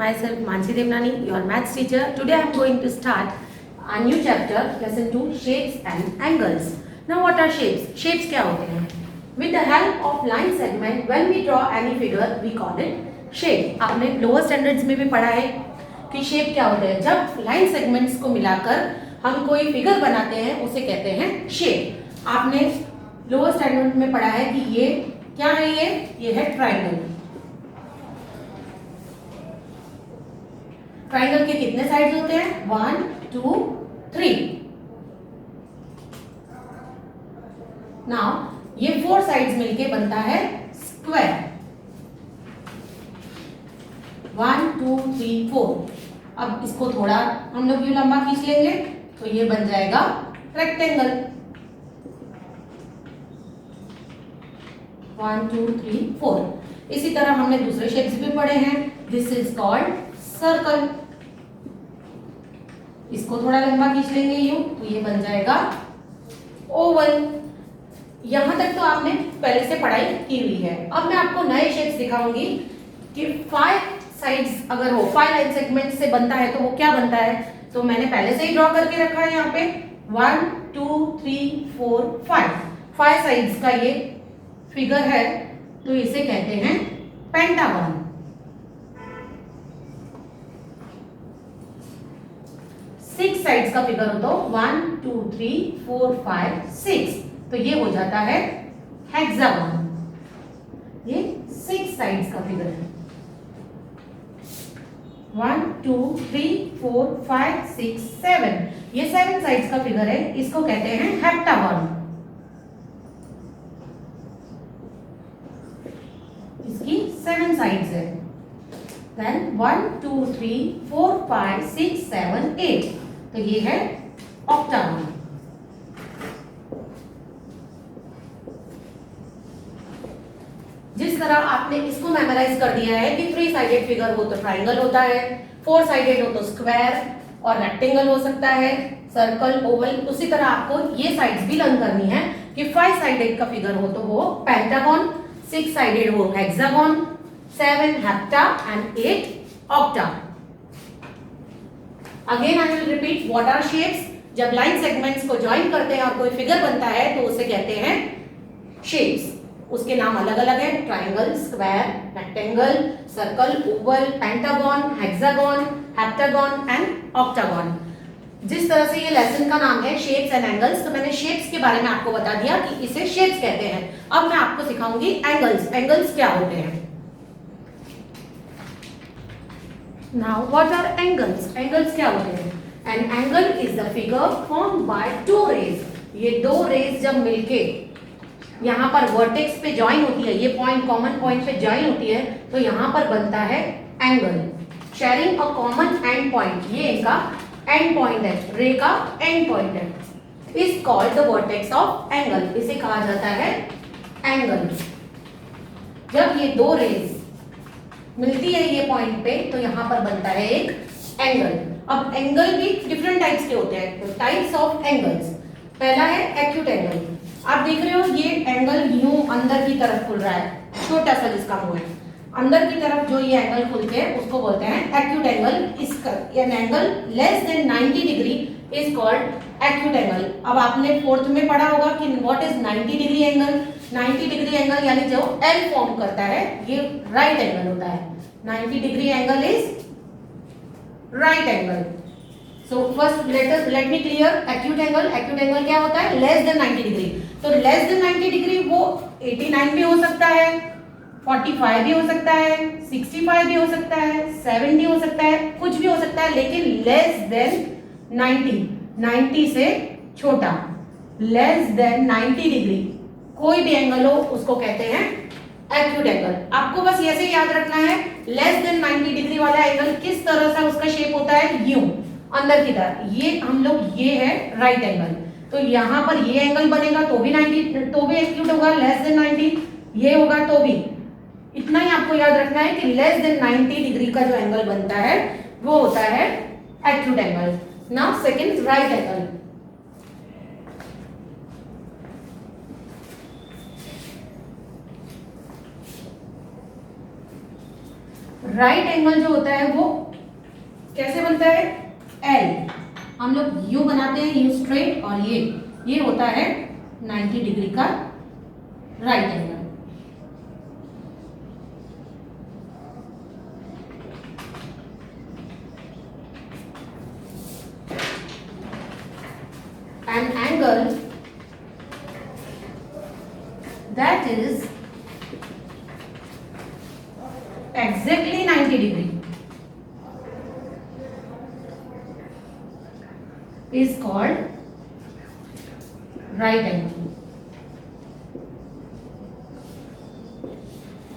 myself Mansi Devnani, your maths teacher. Today I am going to start a new chapter, lesson 2, shapes and angles. Now what are shapes? Shapes क्या होते हैं? With the help of line segment, when we draw any figure, we call it shape. आपने lower standards में भी पढ़ा है कि shape क्या होते हैं. जब line segments को मिलाकर हम कोई figure बनाते हैं, उसे कहते हैं shape. आपने lower standard में पढ़ा है कि ये क्या है, ये है triangle. ट्राइंगल के कितने साइड्स होते हैं? 1, 2, 3. नाउ ये 4 साइड्स मिलके बनता है स्क्वायर. 1, 2, 3, 4. अब इसको थोड़ा हम लोग यूं लंबा खींच लेंगे तो ये बन जाएगा रेक्टेंगल. 1, 2, 3, 4. इसी तरह हमने दूसरे शेप्स भी पढ़े हैं. This is called circle. इसको थोड़ा लंबा खींच लेंगे यूं तो ये बन जाएगा ओवल. यहां तक तो आपने पहले से पढ़ाई की हुई है. अब मैं आपको नए शेप्स दिखाऊंगी कि 5 साइड्स अगर हो 5 लाइन सेगमेंट से बनता है तो वो क्या बनता है. तो मैंने पहले से ही ड्रॉ करके रखा है यहाँ पे 1, 2, 3, 4, 5 साइड्स का ये फिगर है. तो इसे कहते हैं पेंटागन. 6 साइड्स का फिगर हो तो 1, 2, 3, 4, 5, 6. तो ये हो जाता है हेक्सागन. ये 6 साइड्स का फिगर है. 1, 2, 3, 4, 5, 6, 7. ये 7 साइड्स का फिगर है. इसको कहते हैं हेप्टागन. इसकी 7 साइड्स है. Then 1, 2, 3, 4, 5, 6, 7, 8. तो ये है ऑक्टागन. जिस तरह आपने इसको मेमोराइज कर दिया है कि 3 साइडेड फिगर हो तो ट्राइंगल होता है, 4 साइडेड हो तो स्क्वायर और रेक्टेंगल हो सकता है, सर्कल, ओवल. उसी तरह आपको ये साइड्स भी लर्न करनी है कि 5 साइडेड का फिगर हो तो वो पेंटागन, 6 साइडेड हो hexagon, 7 hepta and 8 octa. Again I will repeat what are shapes. जब लाइन सेगमेंट्स को ज्वाइन करते हैं और कोई फिगर बनता है तो उसे कहते हैं शेप्स. उसके नाम अलग अलग है. Triangle, square, rectangle, circle, Oval, pentagon, hexagon, heptagon and octagon. जिस तरह से ये लेसन का नाम है शेप्स एंड एंगल्स, तो मैंने शेप्स के बारे में आपको बता दिया कि इसे शेप्स कहते हैं. अब मैं आपको सिखाऊंगी एंगल्स. एंगल्स क्या होते हैं. Now what are angles? Angles क्या होते हैं? An angle is the figure formed by 2 rays. ये 2 rays जब मिलके यहाँ पर वर्टेक्स पे ज्वाइन होती है, ये पॉइंट कॉमन पॉइंट पे ज्वाइन होती है तो यहाँ पर बनता है angle. Sharing a common and point. ये इनका एंड पॉइंट है, रे का एंड पॉइंट है. Is called the vertex of angle. इसे कहा जाता है एंगल. जब ये 2 रेज मिलती है ये पॉइंट पे तो यहां पर बनता है एक एंगल. अब एंगल भी डिफरेंट टाइप्स के होते हैं. तो टाइप्स ऑफ एंगल्स. पहला है एक्यूट एंगल. आप देख रहे हो ये एंगल यूं अंदर की तरफ खुल रहा है, छोटा सा जिसका मुंह है. अंदर की तरफ जो ये एंगल खुलते हैं उसको बोलते हैं एक्यूट एंगल. इसका an angle less than 90 degree is called acute angle. अब आपने 4th में पढ़ा होगा कि what is 90 degree angle. 90 degree angle यानी जो एल फॉर्म करता है ये राइट एंगल होता है. 90 degree angle is right angle. So first let me clear acute angle. Acute angle क्या होता है? Less than 90 degree. तो लेस देन 90 डिग्री वो 89 भी हो सकता है, 45 भी हो सकता है, 65 भी हो सकता है, 70 हो सकता है, कुछ भी हो सकता है, लेकिन लेस देन 90 से छोटा. लेस देन 90 डिग्री कोई भी एंगल हो उसको कहते हैं एक्यूट एंगल. आपको बस ऐसे याद रखना है लेस देन 90 डिग्री वाला एंगल किस तरह से उसका शेप होता है. यूं अंदर की तरफ. ये हम लोग ये है राइट एंगल. तो यहां पर ये एंगल बनेगा तो भी 90 तो भी एक्यूट होगा. लेस देन 90 ये होगा तो भी. इतना ही आपको याद रखना है कि लेस देन 90 डिग्री का जो एंगल बनता है वो होता है acute angle. Now second right angle. Right angle जो होता है वो कैसे बनता है, एल, हम लोग यू बनाते हैं, यू स्ट्रेट, और ये होता है 90 डिग्री का right angle. An angle that is exactly 90 degree is called right angle.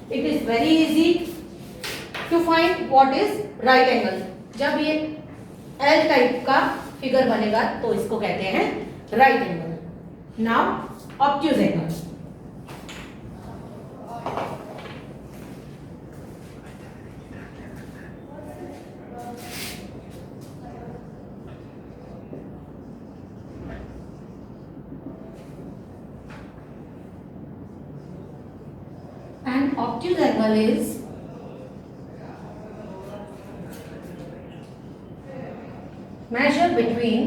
It is very easy to find what is right angle. जब ये L टाइप का फिगर बनेगा तो इसको कहते हैं right angle. Now obtuse angle. An obtuse angle is measure between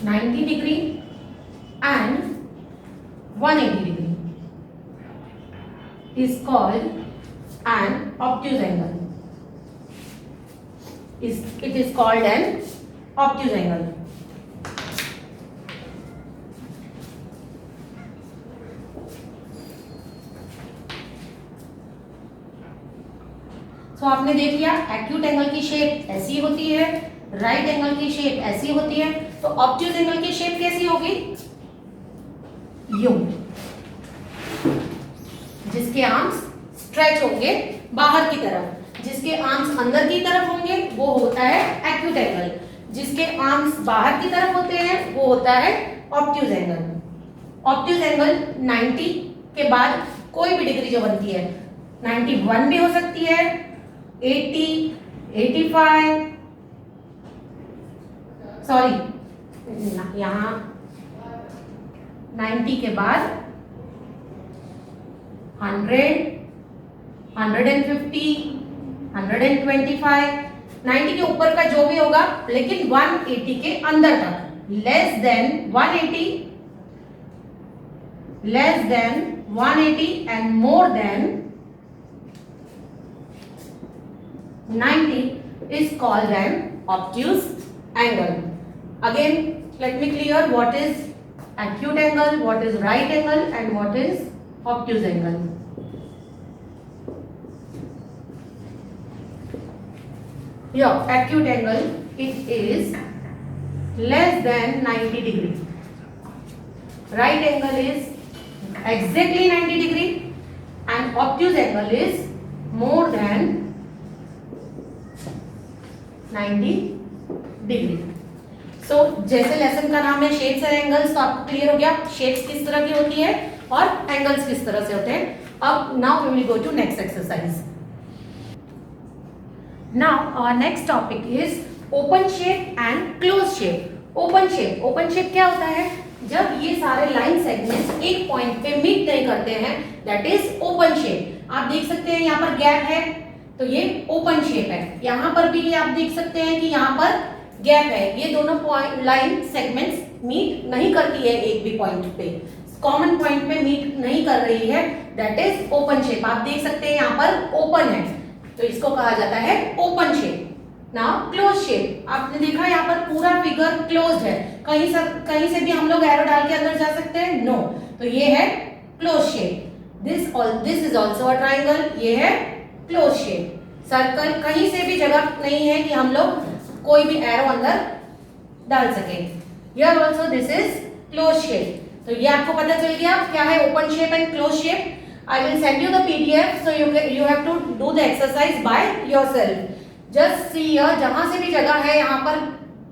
90 degree and 180 degree is called an obtuse angle. It is called an obtuse angle. तो आपने देख लिया एक्यूट एंगल की शेप ऐसी होती है, राइट एंगल की शेप ऐसी होती है, तो ऑब्ट्यूज एंगल की शेप कैसी होगी, यूं, जिसके आर्म्स स्ट्रेच होंगे बाहर की तरफ, जिसके आर्म्स अंदर की तरफ होंगे वो होता है एक्यूट एंगल, जिसके आर्म्स बाहर की तरफ होते हैं वो होता है ऑब्ट्यूज एंगल। ऑब्ट्यूज एंगल 90 के बाद कोई भी डिग्री जो बनती है, 91 भी हो सकती है, 80, 85, सॉरी यहाँ 90 के बाद 100, 150, 125, 90 के ऊपर का जो भी होगा, लेकिन 180 के अंदर तक, less than 180 and more than 90 is called an obtuse angle. Again, let me clear what is acute angle, what is right angle, and what is obtuse angle. Your acute angle, it is less than 90 degree. Right angle is exactly 90 degree, and obtuse angle is more than 90 degree. So जैसे lesson का नाम है shapes and angles, तो आपको clear हो गया shapes किस तरह की होती है और एंगल्स किस तरह से होते हैं। अब now we will go to next exercise. Now our next topic is open shape and close shape. Open shape क्या होता है, जब ये सारे लाइन सेगमेंट्स एक पॉइंट पे मीट नहीं करते हैं, दैट इज ओपन शेप। आप देख सकते हैं यहाँ पर गैप है तो ये ओपन शेप है, यहाँ पर भी ये आप देख सकते हैं कि यहाँ पर गैप है, ये दोनों पॉइंट लाइन सेगमेंट्स मीट नहीं करती है एक भी पॉइंट पे, कॉमन पॉइंट पे मीट नहीं कर रही है, दैट इज ओपन शेप। आप देख सकते हैं यहाँ पर ओपन है तो इसको कहा जाता है open shape. Now close shape, आपने देखा यहाँ पर पूरा फिगर क्लोज्ड है, कहीं से भी हम लोग एरो डाल के अंदर जा सकते हैं, नो, तो ये है close shape. This is also a triangle, ये है क्लोज शेप। सर्कल, कहीं से भी जगह नहीं है कि हम लोग कोई भी एरो अंदर डाल सके। Here also this is close shape. तो ये आपको पता चल गया क्या है open shape and close shape. I will send you the PDF, so you have to do the exercise by yourself. Just see here, जहां से भी जगह है यहाँ पर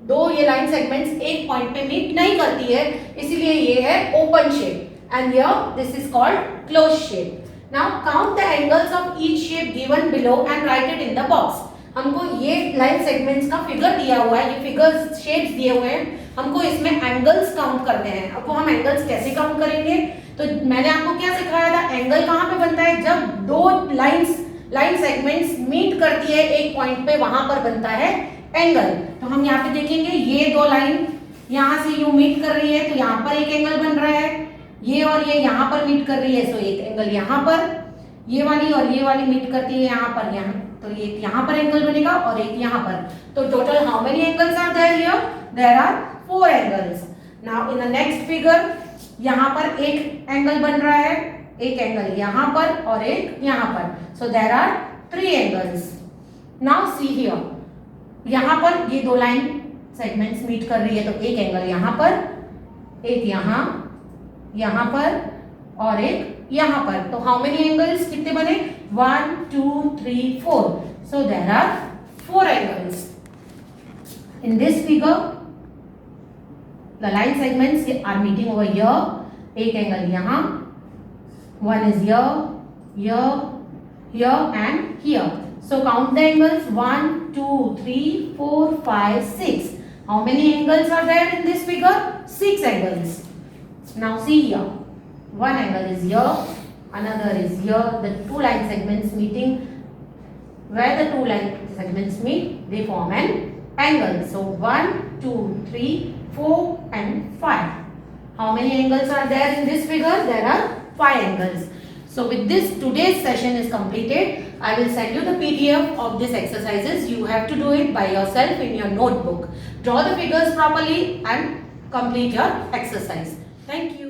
दो ये लाइन सेगमेंट्स एक पॉइंट पे मीट नहीं करती है, इसीलिए ये है open shape, and here this is called close shape. Now count the angles of each shape given below and write it in the box. हमको ये लाइन सेगमेंट्स का फिगर दिया हुआ है, ये फिगर्स शेप्स दिए हुए हैं, हमको इसमें एंगल्स काउंट करने हैं। अब वो हम एंगल्स कैसे काउंट करेंगे, तो मैंने आपको क्या सिखाया था, एंगल कहाँ पे बनता है, जब दो लाइन सेगमेंट्स मीट करती है एक पॉइंट पे, वहां पर बनता है एंगल। तो हम यहाँ पे देखेंगे ये दो लाइन यहाँ से यूं मीट कर रही है तो यहाँ पर एक एंगल बन रहा है, ये और ये यहाँ पर मीट कर रही है सो एक एंगल यहाँ पर, ये वाली और ये वाली मीट करती है यहाँ पर, यहाँ तो ये यहाँ पर एंगल बनेगा और एक यहाँ पर। तो total how many angles are there here, there are 4 angles. Now in the next figure यहाँ पर एक एंगल बन रहा है, एक एंगल यहाँ पर और एक यहाँ पर, so there are 3 angles. Now see here, यहाँ पर ये दो लाइन सेगमेंट्स मीट कर रही है तो एक एंगल यहाँ पर, एक यहाँ पर और एक यहाँ पर। तो हाउ मेनी एंगल्स कितने बने, 1 2 3 4, so there are 4 angles. In this figure the line segments are meeting over here, एक एंगल यहाँ, one is here and here. So count the angles, 1 2 3 4 5 6. How many angles are there in this figure, 6 angles. Now see here, one angle is here, another is here, the two line segments meeting, where the two line segments meet they form an angle. So 1 2 3 4 and 5. How many angles are there in this figure, there are 5 angles. So with this, today's session is completed. I will send you the PDF of these exercises. You have to do it by yourself in your notebook. Draw the figures properly and complete your exercise. Thank you.